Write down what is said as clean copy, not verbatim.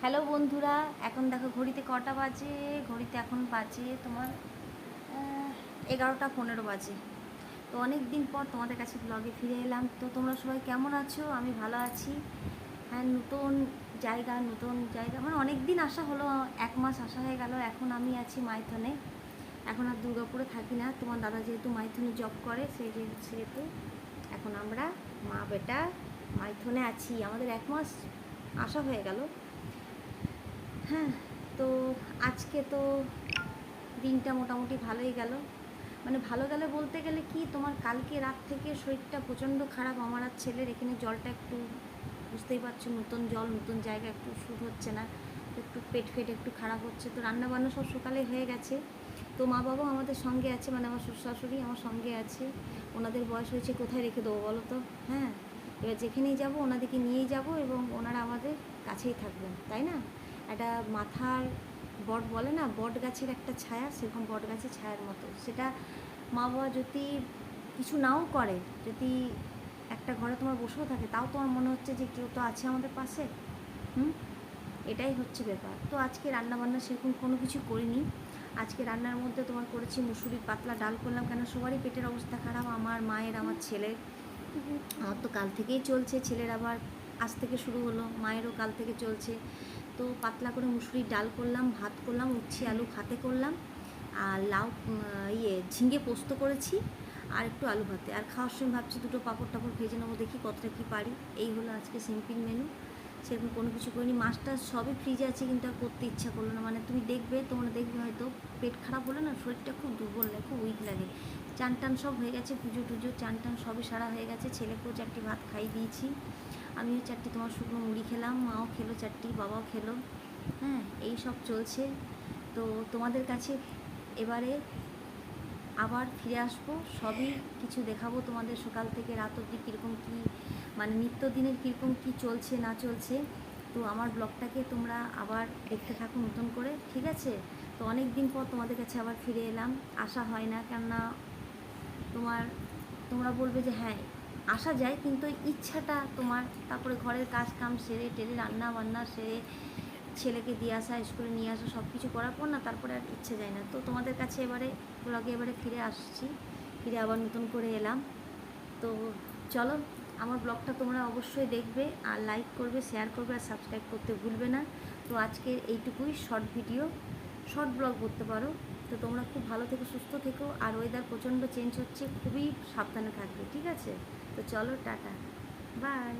Hello বন্ধুরা, এখন দেখো ঘড়িতে কটা বাজে। ঘড়িতে এখন বাজে তোমার 11টা 15 বাজে। তো অনেক দিন পর তোমাদের কাছে ব্লগে ফিরে এলাম। তো তোমরা সবাই কেমন আছো? আমি ভালো আছি। হ্যাঁ, নতুন জায়গা মানে অনেক দিন আসা হলো, 1 মাস আসা হয়ে গেল। এখন আমি আছি মাইথনে। এখন আর দুর্গাপুরে থাকি না। তোমার দাদা যেহেতু মাইথনে জব করে, সেহেতু এখন আমরা মা বেটা মাইথনে আছি। আমাদের 1 মাস আসা হয়ে গেল। হ্যাঁ, তো আজকে তো দিনটা মোটামুটি ভালোই গেল। মানে ভালো গেল বলতে গেলে কি, তোমার কালকে রাত থেকে শরীরটা প্রচণ্ড খারাপ আমার আর ছেলের। এখানে জলটা একটু বুঝতেই পারছো, নতুন জল নতুন জায়গা, একটু শ্যুট হচ্ছে না, একটু পেট ফেট একটু খারাপ হচ্ছে। তো রান্নাবান্না সব সকালে হয়ে গেছে। তো মা বাবাও আমাদের সঙ্গে আছে, মানে আমার শ্বশুর শাশুড়ি আমার সঙ্গে আছে। ওনাদের বয়স হয়েছে, কোথায় রেখে দেবো বলো তো? হ্যাঁ, এবার যেখানেই যাব ওনাদেরকে নিয়েই যাব এবং ওনারা আমাদের কাছেই থাকবেন, তাই না? একটা মাথার বট বলে না, বট গাছের একটা ছায়া, সেরকম বট গাছের ছায়ার মতো। সেটা মা বাবা যদি কিছু নাও করে, যদি একটা ঘরে তোমার বসেও থাকে, তাও তোমার মনে হচ্ছে যে কেউ তো আছে আমাদের পাশে। এটাই হচ্ছে ব্যাপার। তো আজকে রান্নাবান্না সেরকম কোনো কিছু করিনি। আজকে রান্নার মধ্যে তোমার করেছি মুসুরির পাতলা ডাল করলাম, কেন সবারই পেটের অবস্থা খারাপ, আমার মায়ের, আমার ছেলের। আমার তো কাল থেকেই চলছে, ছেলের আবার আজ থেকে শুরু হলো, মায়েরও কাল থেকে চলছে। তো পাতলা করে মুসুরির ডাল করলাম, ভাত করলাম, উচ্ছে আলু ভাতে করলাম, আর লাউ ঝিঙে পোস্ত করেছি, আর একটু আলু ভাতে। আর খাওয়ার সময় ভাবছি দুটো পাঁপড় টাপড় ভেজে নেবো, দেখি কতটা কী পারি। এই হলো আজকে সিম্পল মেনু, সেরকম কোনো কিছু করিনি। মাছটা সবই ফ্রিজে আছে, কিন্তু আর করতে ইচ্ছা করলো না। মানে তোমরা দেখবে হয়তো পেট খারাপ হলে না শরীরটা খুব দুর্বল লাগে, খুব উইক লাগে। চান টান সব হয়ে গেছে, পুজো টুজো চান টান সবই সারা হয়ে গেছে। ছেলেকেও 4টি ভাত খাইয়ে দিয়েছি, আমিও 4টি তোমার শুকনো মুড়ি খেলাম, মাও খেলো 4টি, বাবাও খেলো। হ্যাঁ, এই সব চলছে। তো তোমাদের কাছে এবারে আবার ফিরে আসবো, সবই কিছু দেখাবো তোমাদের, সকাল থেকে রাত অবধি কীরকম কী, মানে নিত্যদিনের কীরকম কী চলছে না চলছে। তো আমার ব্লগটাকে তোমরা আবার দেখতে থাকো নতুন করে, ঠিক আছে? তো অনেক দিন পর তোমাদের কাছে আবার ফিরে এলাম, আসা হয় না, কেননা তোমরা বলবে যে হ্যাঁ আসা যায়, কিন্তু ইচ্ছাটা তোমার, তারপরে ঘরের কাজ কাম সেরে টেরে রান্না বান্না সেরে ছেলেকে দিয়ে আসা, স্কুলে নিয়ে আসা, সব কিছু করার পর না, তারপরে আর ইচ্ছে যায় না। তো তোমাদের কাছে ব্লগে ফিরে আসছি, ফিরে আবার নতুন করে এলাম। তো চলো, আমার ব্লগটা তোমরা অবশ্যই দেখবে, আর লাইক করবে, শেয়ার করবে, আর সাবস্ক্রাইব করতে ভুলবে না। তো আজকে এইটুকুই, শর্ট ব্লগ করতে পারো। তো তোমরা খুব ভালো থেকো, সুস্থ থেকো, আর ওয়েদার প্রচণ্ড চেঞ্জ হচ্ছে, খুবই সাবধানে থাকবে, ঠিক আছে? তো চলো, টাটা, বাই।